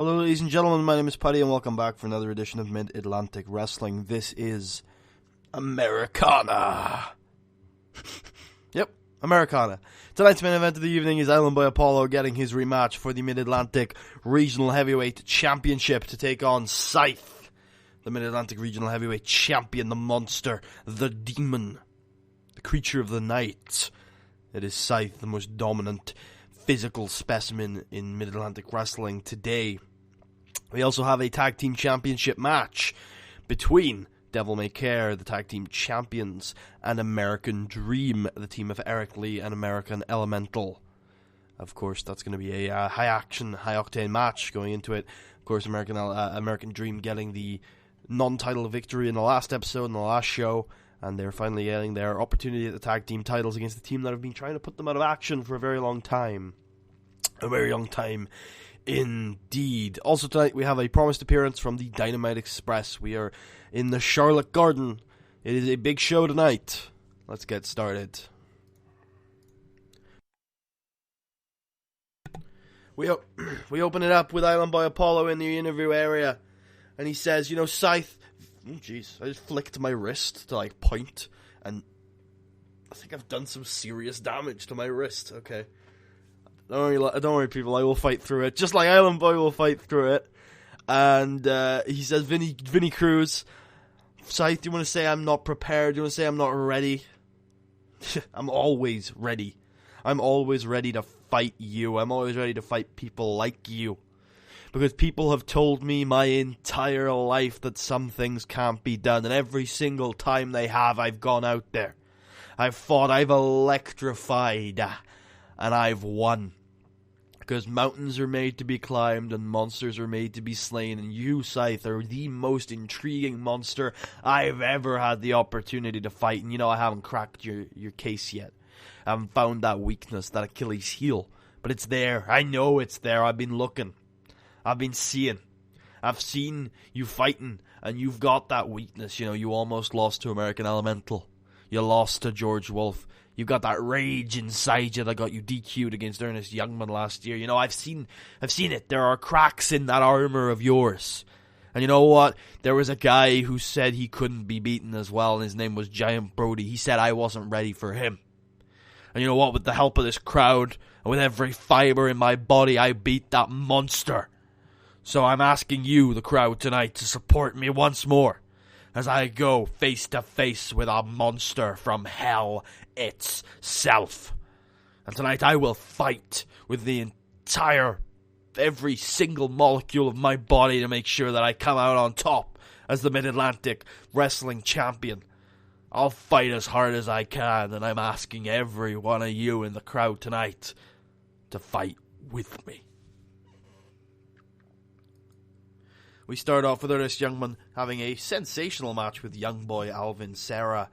Hello, ladies and gentlemen, my name is Paddy, and welcome back for another edition of Mid-Atlantic Wrestling. This is Americana. Yep, Americana. Tonight's main event of the evening is Island Boy Apollo getting his rematch for the Mid-Atlantic Regional Heavyweight Championship to take on Scythe, the Mid-Atlantic Regional Heavyweight Champion, the monster, the demon, the creature of the night. It is Scythe, the most dominant physical specimen in Mid-Atlantic Wrestling today. We also have a tag team championship match between Devil May Care, the tag team champions, and American Dream, the team of Eric Lee and American Elemental. Of course, that's going to be a high-action, high-octane match going into it. Of course, American Dream getting the non-title victory in the last episode, in the last show, and they're finally getting their opportunity at the tag team titles against the team that have been trying to put them out of action for a very long time. A very long time indeed. Also tonight we have a promised appearance from the Dynamite Express. We are in the Charlotte Garden. It is a big show tonight. Let's get started. We open it up with Island Boy Apollo in the interview area, and he says, Scythe, oh jeez, I just flicked my wrist to point, and I think I've done some serious damage to my wrist. Okay. Don't worry, people, I will fight through it, just like Island Boy will fight through it. And he says, Vinny Cruz, Scythe, do you want to say I'm not prepared? Do you want to say I'm not ready? I'm always ready. I'm always ready to fight you. I'm always ready to fight people like you. Because people have told me my entire life that some things can't be done. And every single time they have, I've gone out there. I've fought, I've electrified, and I've won. Because mountains are made to be climbed and monsters are made to be slain, and you, Scythe, are the most intriguing monster I've ever had the opportunity to fight. And I haven't cracked your case yet. I haven't found that weakness, that Achilles heel. But it's there. I know it's there. I've been looking. I've been seeing. I've seen you fighting, and you've got that weakness. You almost lost to American Elemental. You lost to George Wolf. You've got that rage inside you that got you DQ'd against Ernest Youngman last year. I've seen it. There are cracks in that armor of yours. And you know what? There was a guy who said he couldn't be beaten as well, and his name was Giant Brody. He said I wasn't ready for him. And you know what? With the help of this crowd, and with every fiber in my body, I beat that monster. So I'm asking you, the crowd, tonight, to support me once more, as I go face to face with a monster from hell itself. And tonight I will fight with every single molecule of my body to make sure that I come out on top as the Mid-Atlantic Wrestling Champion. I'll fight as hard as I can, and I'm asking every one of you in the crowd tonight to fight with me. We start off with Ernest Youngman having a sensational match with young boy Alvin Serra.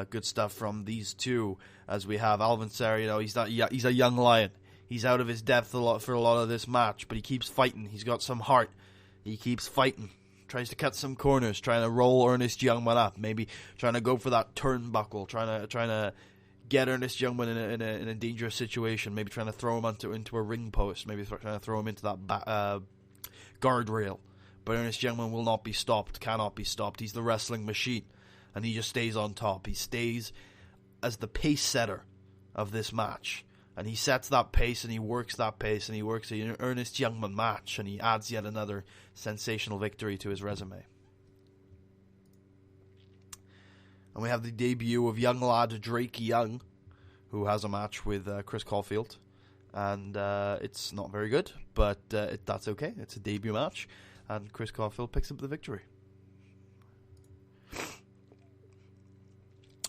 Good stuff from these two, as we have Alvin Serra. He's a young lion. He's out of his depth for a lot of this match, but he keeps fighting. He's got some heart. He keeps fighting. Tries to cut some corners, trying to roll Ernest Youngman up. Maybe trying to go for that turnbuckle. Trying to get Ernest Youngman in a dangerous situation. Maybe trying to throw him into a ring post. Maybe trying to throw him into that guardrail. But Ernest Youngman will not be stopped, cannot be stopped. He's the wrestling machine, and he just stays on top. He stays as the pace setter of this match, and he sets that pace, and he works that pace, and he works an Ernest Youngman match, and he adds yet another sensational victory to his resume. And we have the debut of young lad Drake Young, who has a match with Chris Caulfield, and it's not very good, but that's okay. It's a debut match. And Chris Caulfield picks up the victory.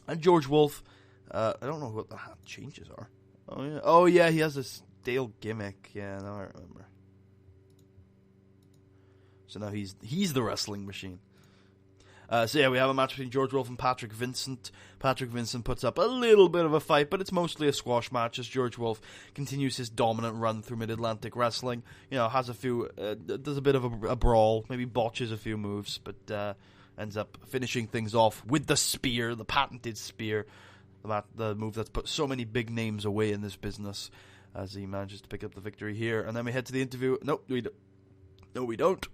And George Wolf, I don't know what the changes are. Oh yeah, he has a stale gimmick. Yeah, now I remember. So now he's the wrestling machine. So yeah, we have a match between George Wolf and Patrick Vincent. Patrick Vincent puts up a little bit of a fight, but it's mostly a squash match as George Wolf continues his dominant run through Mid-Atlantic Wrestling. Has a few, does a bit of a brawl, maybe botches a few moves, but ends up finishing things off with the spear, the patented spear, the move that's put so many big names away in this business, as he manages to pick up the victory here. And then we head to the interview. Nope, we don't. No, we don't.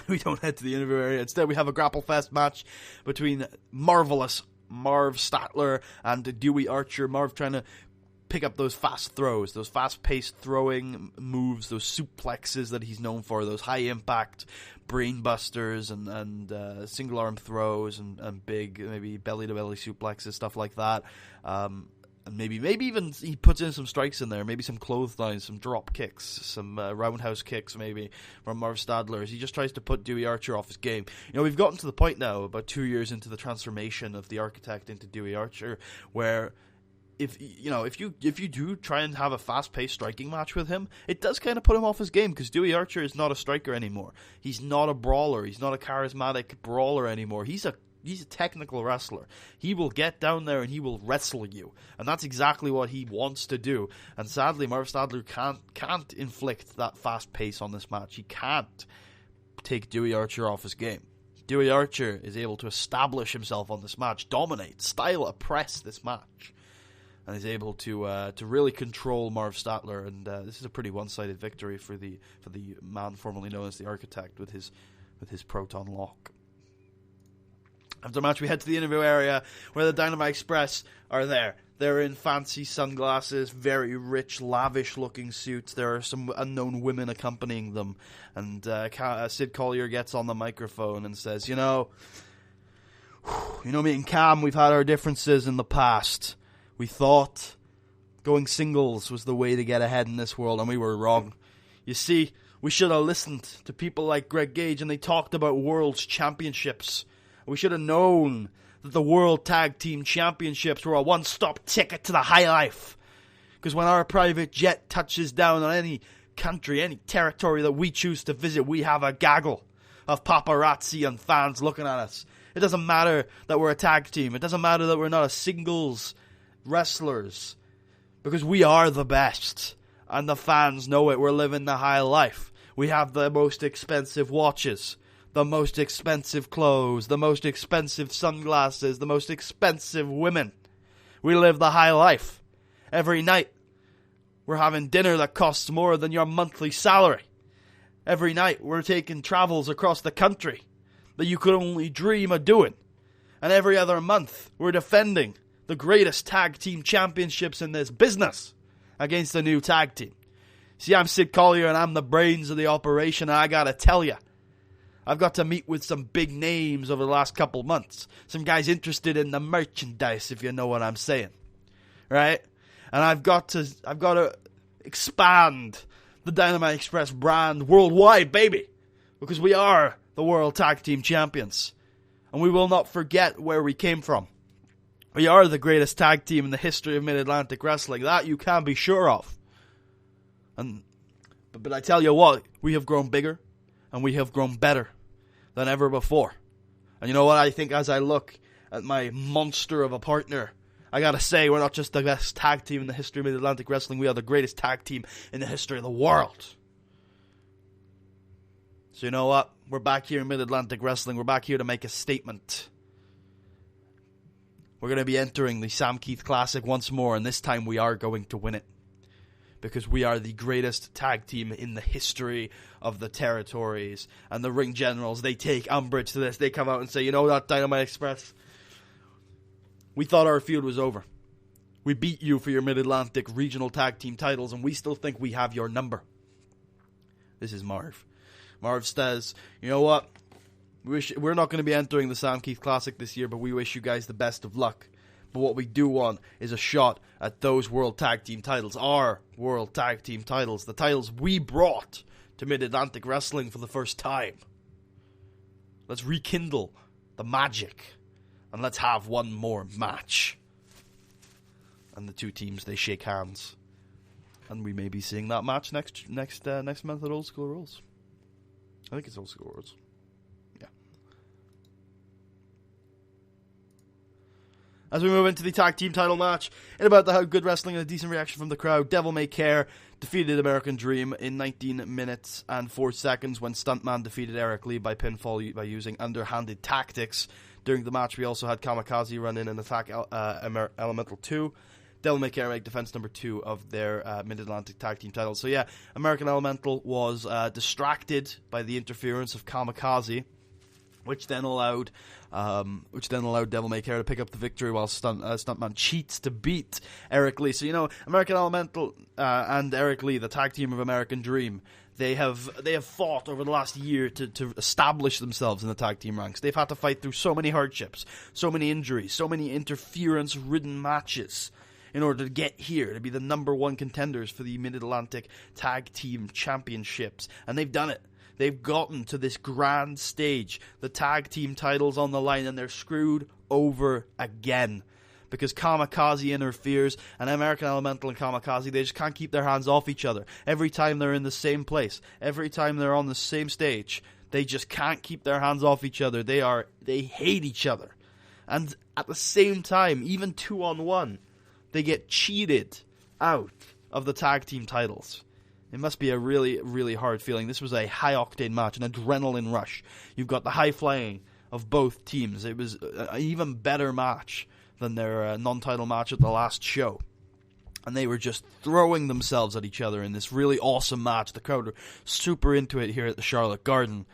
We don't head to the interview area. Instead, we have a Grapple Fest match between marvelous Marv Statler and Dewey Archer. Marv trying to pick up those fast throws, those fast-paced throwing moves, those suplexes that he's known for, those high-impact brain busters and single-arm throws and big, maybe belly-to-belly suplexes, stuff like that. And maybe even he puts in some strikes in there, maybe some clotheslines, some drop kicks, some roundhouse kicks maybe from Marv Stadler as he just tries to put Dewey Archer off his game. You know, we've gotten to the point now, about 2 years into the transformation of the Architect into Dewey Archer, where if you do try and have a fast-paced striking match with him, it does kind of put him off his game, because Dewey Archer is not a striker anymore. He's not a brawler. He's not a charismatic brawler anymore. He's a technical wrestler. He will get down there and he will wrestle you. And that's exactly what he wants to do. And sadly, Marv Stadler can't inflict that fast pace on this match. He can't take Dewey Archer off his game. Dewey Archer is able to establish himself on this match, dominate, style, oppress this match. And is able to really control Marv Statler. And this is a pretty one-sided victory for the man formerly known as the Architect with his Proton Lock. After the match, we head to the interview area where the Dynamite Express are there. They're in fancy sunglasses, very rich, lavish-looking suits. There are some unknown women accompanying them. And Sid Collier gets on the microphone and says, you know, me and Cam, we've had our differences in the past. We thought going singles was the way to get ahead in this world, and we were wrong. You see, we should have listened to people like Greg Gage, and they talked about World Championships. We should have known that the World Tag Team Championships were a one-stop ticket to the high life. Because when our private jet touches down on any country, any territory that we choose to visit, we have a gaggle of paparazzi and fans looking at us. It doesn't matter that we're a tag team. It doesn't matter that we're not a singles wrestlers. Because we are the best. And the fans know it. We're living the high life. We have the most expensive watches, the most expensive clothes, the most expensive sunglasses, the most expensive women. We live the high life. Every night, we're having dinner that costs more than your monthly salary. Every night, we're taking travels across the country that you could only dream of doing. And every other month, we're defending the greatest tag team championships in this business against a new tag team. See, I'm Sid Collier, and I'm the brains of the operation, and I gotta tell you, I've got to meet with some big names over the last couple months. Some guys interested in the merchandise, if you know what I'm saying. Right? And I've got to expand the Dynamite Express brand worldwide, baby. Because we are the World Tag Team Champions. And we will not forget where we came from. We are the greatest tag team in the history of Mid-Atlantic Wrestling. That you can be sure of. But I tell you what, we have grown bigger. And we have grown better than ever before. And you know what? I think as I look at my monster of a partner, I gotta say, we're not just the best tag team in the history of Mid-Atlantic Wrestling, we are the greatest tag team in the history of the world. So you know what? We're back here in Mid-Atlantic Wrestling. We're back here to make a statement. We're going to be entering the Sam Keith Classic once more, and this time we are going to win it. Because we are the greatest tag team in the history of the territories. And the ring generals, they take umbrage to this. They come out and say, you know what, Dynamite Express? We thought our feud was over. We beat you for your Mid-Atlantic regional tag team titles, and we still think we have your number. This is Marv. Marv says, you know what? We're not going to be entering the Sam Keith Classic this year, but we wish you guys the best of luck. But what we do want is a shot at those World Tag Team titles, our World Tag Team titles, the titles we brought to Mid-Atlantic Wrestling for the first time. Let's rekindle the magic, and let's have one more match. And the two teams, they shake hands. And we may be seeing that match next month at Old School Rules. I think it's Old School Rules. As we move into the tag team title match, in about the good wrestling and a decent reaction from the crowd, Devil May Care defeated American Dream in 19 minutes and 4 seconds when Stuntman defeated Eric Lee by pinfall by using underhanded tactics. During the match, we also had Kamikaze run in and attack Elemental 2. Devil May Care make defense number 2 of their Mid-Atlantic Tag Team titles. So yeah, American Elemental was distracted by the interference of Kamikaze, which then allowed Devil May Care to pick up the victory while Stuntman cheats to beat Eric Lee. So, you know, American Elemental and Eric Lee, the tag team of American Dream, they have fought over the last year to establish themselves in the tag team ranks. They've had to fight through so many hardships, so many injuries, so many interference-ridden matches in order to get here, to be the number 1 contenders for the Mid-Atlantic Tag Team Championships. And they've done it. They've gotten to this grand stage, the tag team titles on the line, and they're screwed over again. Because Kamikaze interferes, and American Elemental and Kamikaze, they just can't keep their hands off each other. Every time they're in the same place, every time they're on the same stage, they just can't keep their hands off each other. They hate each other. And at the same time, even 2-on-1, they get cheated out of the tag team titles. It must be a really, really hard feeling. This was a high-octane match, an adrenaline rush. You've got the high-flying of both teams. It was an even better match than their non-title match at the last show. And they were just throwing themselves at each other in this really awesome match. The crowd were super into it here at the Charlotte Garden.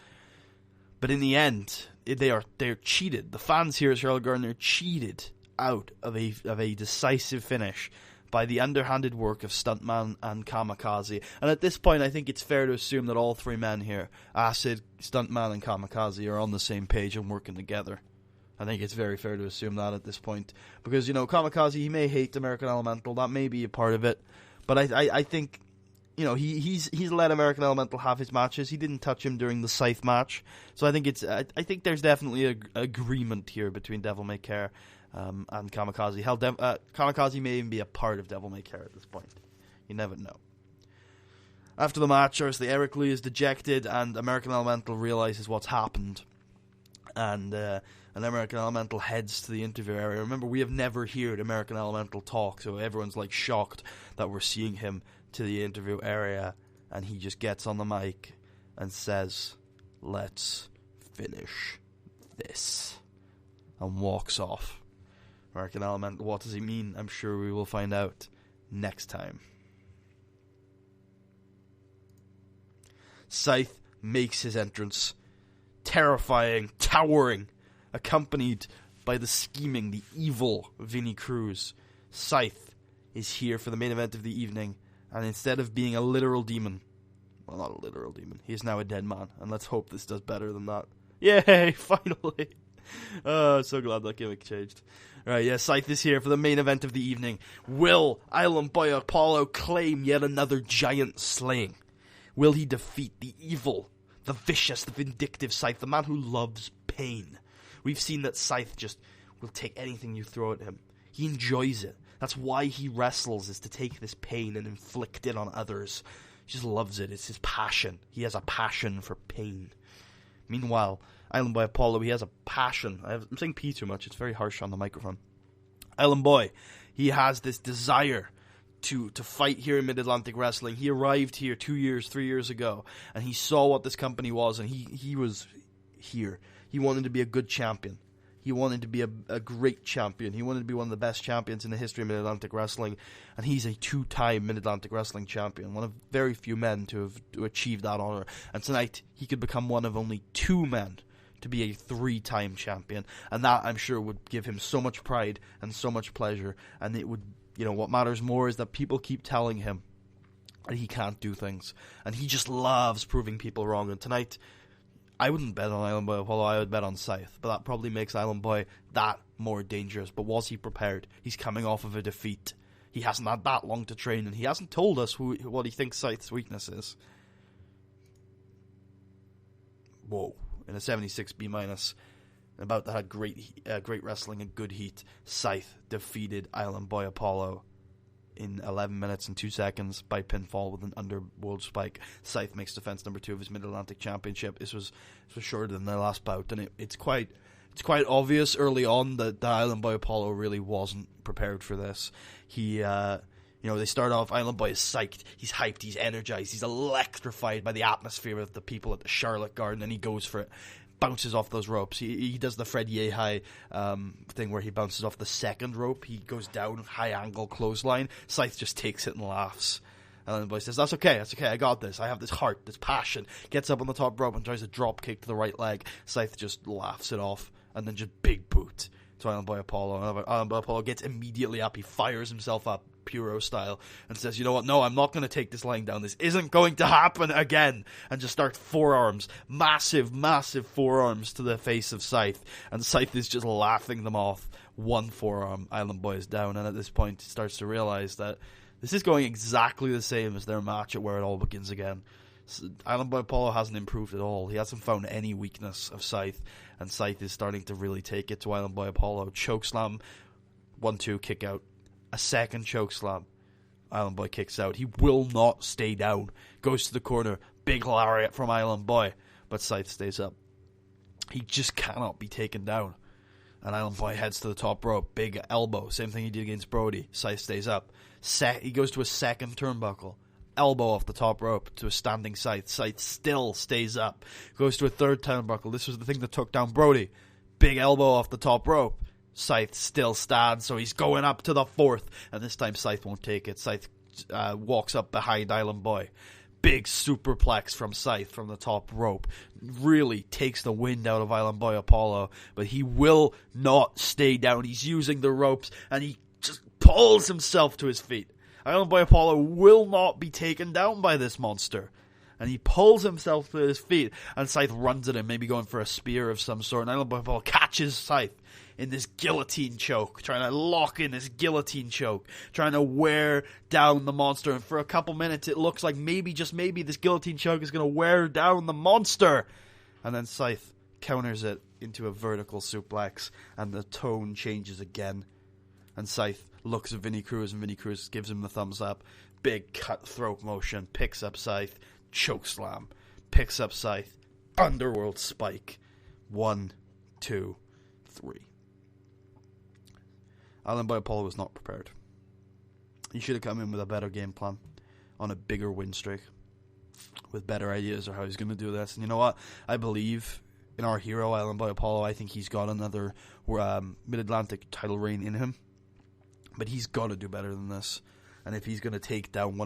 But in the end, they're cheated. The fans here at Charlotte Garden are cheated out of a decisive finish by the underhanded work of Stuntman and Kamikaze. And at this point, I think it's fair to assume that all 3 men here, Acid, Stuntman, and Kamikaze, are on the same page and working together. I think it's very fair to assume that at this point. Because, you know, Kamikaze, he may hate American Elemental, that may be a part of it. But I think, you know, he's let American Elemental have his matches. He didn't touch him during the Scythe match. So I think there's definitely an agreement here between Devil May Care and Kamikaze. Hell, Kamikaze may even be a part of Devil May Care at this point. You never know. After the match, obviously, Eric Lee is dejected, and American Elemental realizes what's happened. And American Elemental heads to the interview area. Remember, we have never heard American Elemental talk, so everyone's like shocked that we're seeing him to the interview area. And he just gets on the mic and says, "Let's finish this," and walks off. American Elemental, what does he mean? I'm sure we will find out next time. Scythe makes his entrance. Terrifying, towering, accompanied by the scheming, the evil Vinny Cruz. Scythe is here for the main event of the evening, and instead of being a literal demon, well, not a literal demon, he is now a dead man, and let's hope this does better than that. Yay, finally! So glad that gimmick changed. Right, yeah, Scythe is here for the main event of the evening. Will Island Boy Apollo claim yet another giant slaying? Will he defeat the evil, the vicious, the vindictive Scythe, the man who loves pain? We've seen that Scythe just will take anything you throw at him. He enjoys it. That's why he wrestles, is to take this pain and inflict it on others. He just loves it. It's his passion. He has a passion for pain. Meanwhile, Island Boy Apollo, he has a passion. I'm saying P too much. It's very harsh on the microphone. Island Boy, he has this desire to fight here in Mid-Atlantic Wrestling. He arrived here 3 years ago, and he saw what this company was, and he was here. He wanted to be a good champion. He wanted to be a great champion. He wanted to be one of the best champions in the history of Mid-Atlantic Wrestling, and he's a 2-time Mid-Atlantic Wrestling champion, one of very few men to achieve that honor. And tonight, he could become one of only 2 men to be a 3-time champion, and that, I'm sure, would give him so much pride and so much pleasure, and it would, you know, what matters more is that people keep telling him that he can't do things, and he just loves proving people wrong. And tonight, I wouldn't bet on Island Boy Apollo, I would bet on Scythe, but that probably makes Island Boy that more dangerous. But was he prepared? He's coming off of a defeat. He hasn't had that long to train, and he hasn't told us what he thinks Scythe's weakness is. Whoa. In a 76 B-, about that had great wrestling and good heat, Scythe defeated Island Boy Apollo in 11 minutes and 2 seconds by pinfall with an underworld spike. Scythe makes defense number 2 of his Mid-Atlantic Championship. This was shorter than their last bout, and it's quite obvious early on that the Island Boy Apollo really wasn't prepared for this. He they start off, Island Boy is psyched, he's hyped, he's energized, he's electrified by the atmosphere of the people at the Charlotte Garden, and he goes for it. bounces off those ropes. He does the Fred Yehai thing where he bounces off the second rope. He goes down, high angle clothesline. Scythe just takes it and laughs. And the boy says, that's okay, I got this. I have this heart, this passion. Gets up on the top rope and tries a drop kick to the right leg. Scythe just laughs it off, and then just big boot to Island Boy Apollo. Island Boy Apollo gets immediately up. He fires himself up, Puro style, and says, you know what, no, I'm not going to take this lying down. This isn't going to happen again. And just starts forearms, massive forearms to the face of Scythe. And Scythe is just laughing them off. One forearm, Island Boy is down, and at this point he starts to realize that this is going exactly the same as their match at Where It All Begins Again. Island Boy Apollo hasn't improved at all. He hasn't found any weakness of Scythe, and Scythe is starting to really take it to Island Boy Apollo. Chokeslam, 1-2, kick out. A second chokeslam. Island Boy kicks out. He will not stay down. Goes to the corner. Big lariat from Island Boy, but Scythe stays up. He just cannot be taken down. And Island Boy heads to the top rope. Big elbow. Same thing he did against Brody. Scythe stays up. He goes to a second turnbuckle. Elbow off the top rope to a standing Scythe. Scythe still stays up. Goes to a third turnbuckle. This was the thing that took down Brody. Big elbow off the top rope. Scythe still stands, so he's going up to the fourth. And this time Scythe won't take it. Scythe walks up behind Island Boy. Big superplex from Scythe from the top rope. Really takes the wind out of Island Boy Apollo. But he will not stay down. He's using the ropes, and he just pulls himself to his feet. Island Boy Apollo will not be taken down by this monster. And he pulls himself to his feet, and Scythe runs at him, maybe going for a spear of some sort. And Island Boy Apollo catches Scythe in this guillotine choke, trying to lock in this guillotine choke, trying to wear down the monster. And for a couple minutes, it looks like maybe, just maybe, this guillotine choke is going to wear down the monster. And then Scythe counters it into a vertical suplex, and the tone changes again. And Scythe looks at Vinny Cruz, and Vinny Cruz gives him the thumbs up. Big cutthroat motion, picks up Scythe, chokeslam, picks up Scythe, underworld spike. 1, 2, 3. Island Boy Apollo was not prepared. He should have come in with a better game plan, on a bigger win streak, with better ideas of how he's going to do this. And you know what? I believe in our hero, Island Boy Apollo. I think he's got another Mid-Atlantic title reign in him. But he's got to do better than this. And if he's going to take down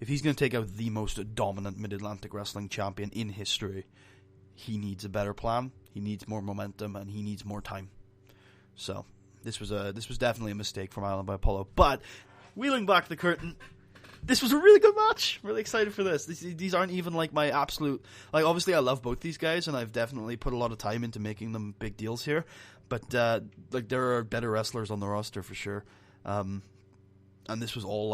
if he's going to take out the most dominant Mid-Atlantic wrestling champion in history, he needs a better plan, he needs more momentum, and he needs more time. So, this was definitely a mistake from Island Boy Apollo. But, wheeling back the curtain, this was a really good match. Really excited for this. These aren't even like my absolute... Like, obviously I love both these guys, and I've definitely put a lot of time into making them big deals here. But, like, there are better wrestlers on the roster for sure. And this was all,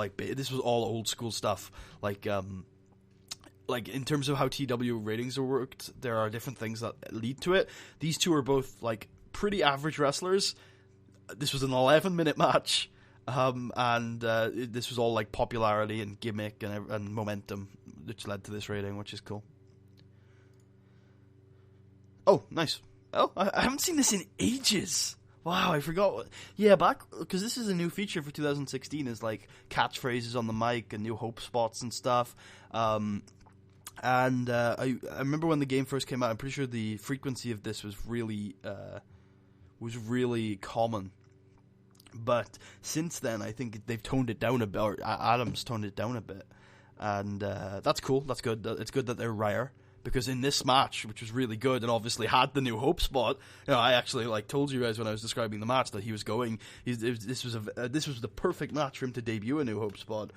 old school stuff. Like, in terms of how TW ratings are worked, there are different things that lead to it. These two are both, like, pretty average wrestlers. This was an 11-minute match. This was all like popularity and gimmick and momentum, which led to this rating, which is cool. Oh, nice. Oh, I haven't seen this in ages. Wow, I forgot. Yeah, because this is a new feature for 2016, is like catchphrases on the mic and new hope spots and stuff. I remember when the game first came out, I'm pretty sure the frequency of this was really common. But since then, I think they've toned it down a bit, or Adam's toned it down a bit. And that's cool, that's good. It's good that they're rare, because in this match, which was really good, and obviously had the new hope spot, you know, I actually told you guys when I was describing the match that he was going. This was the perfect match for him to debut a new hope spot.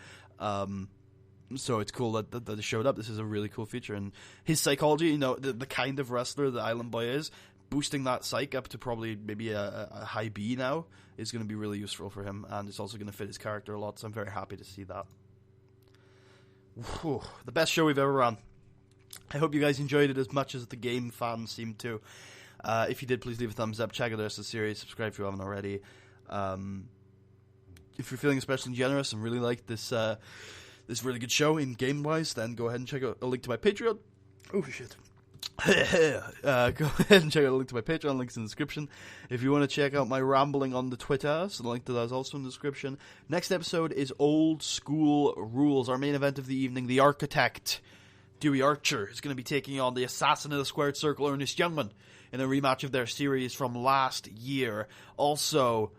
So it's cool that it showed up. This is a really cool feature, and his psychology, you know, the kind of wrestler that Island Boy is, boosting that psych up to probably maybe a high B now is going to be really useful for him, and it's also going to fit his character a lot, so I'm very happy to see that. Whew, the best show we've ever run. I hope you guys enjoyed it as much as the game fans seemed to. If you did, please leave a thumbs up, check out the rest of the series, subscribe if you haven't already. If you're feeling especially generous and really like this really good show in game-wise, then go ahead and check out a link to my Patreon. Oh, shit. Go ahead and check out a link to my Patreon, links in the description. If you want to check out my rambling on the Twitter, so the link to that is also in the description. Next episode is Old School Rules, our main event of the evening, The Architect Dewey Archer is going to be taking on the Assassin of the Squared Circle, Ernest Youngman, in a rematch of their series from last year. Also,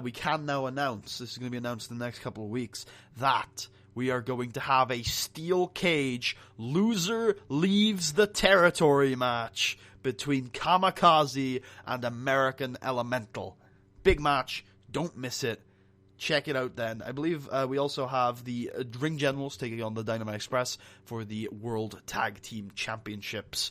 we can now announce, this is going to be announced in the next couple of weeks, that we are going to have a steel cage loser leaves the territory match between Kamikaze and American Elemental. Big match. Don't miss it. Check it out then. I believe we also have the Ring Generals taking on the Dynamite Express for the World Tag Team Championships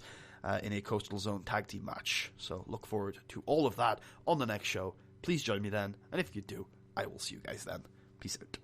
in a Coastal Zone tag team match. So look forward to all of that on the next show. Please join me then. And if you do, I will see you guys then. Peace out.